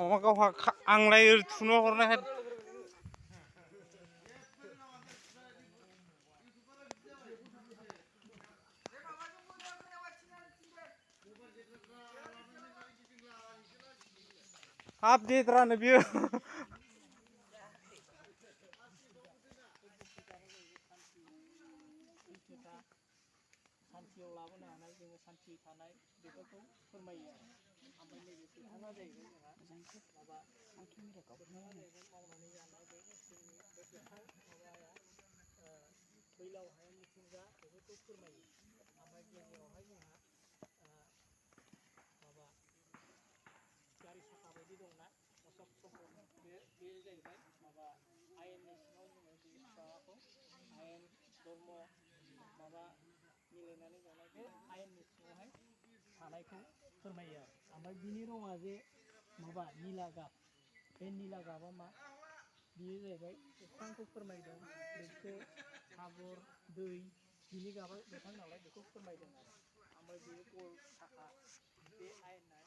माबा गावहा आंलाय थुनो हरनायखाय हाब देद्रानो बियो सान्थियाव लाबोनो हानाय जोङो सान्थि थानाय बेफोरखौ फोरमायो आरो ओमफ्राय नैबे सैथाना जाहैबाय जोंहा माबा सैथाना जाहैबाय मावनानै जानाय बे जोंनि बे गोथां माबाया फैलाव हाया मिथिंगा बेफोरखौ फोरमायो ओमफ्राय गेजेरावहाय जोंहा माबा गारि साखा बायदि दंना अशक चक्र बे जाहैबाय माबा आयेननि सिङाव जोङो बे माबाखौ आयेन धर्म माबा मिलायनानै जानाय बे आयेननि सिङावहाय थानायखौ फोरमायो आरो ओमफ्राय बिनि रङा जे माबा निला गाब बे निला गाबा मा बेयो जाहैबाय अख्रांखौ फोरमायदों लैथो सागर दै बिनि गाबा गोथां नालाय बेखौ फोरमायदों आरो ओमफ्राय बेयो गल साखा बे आयेना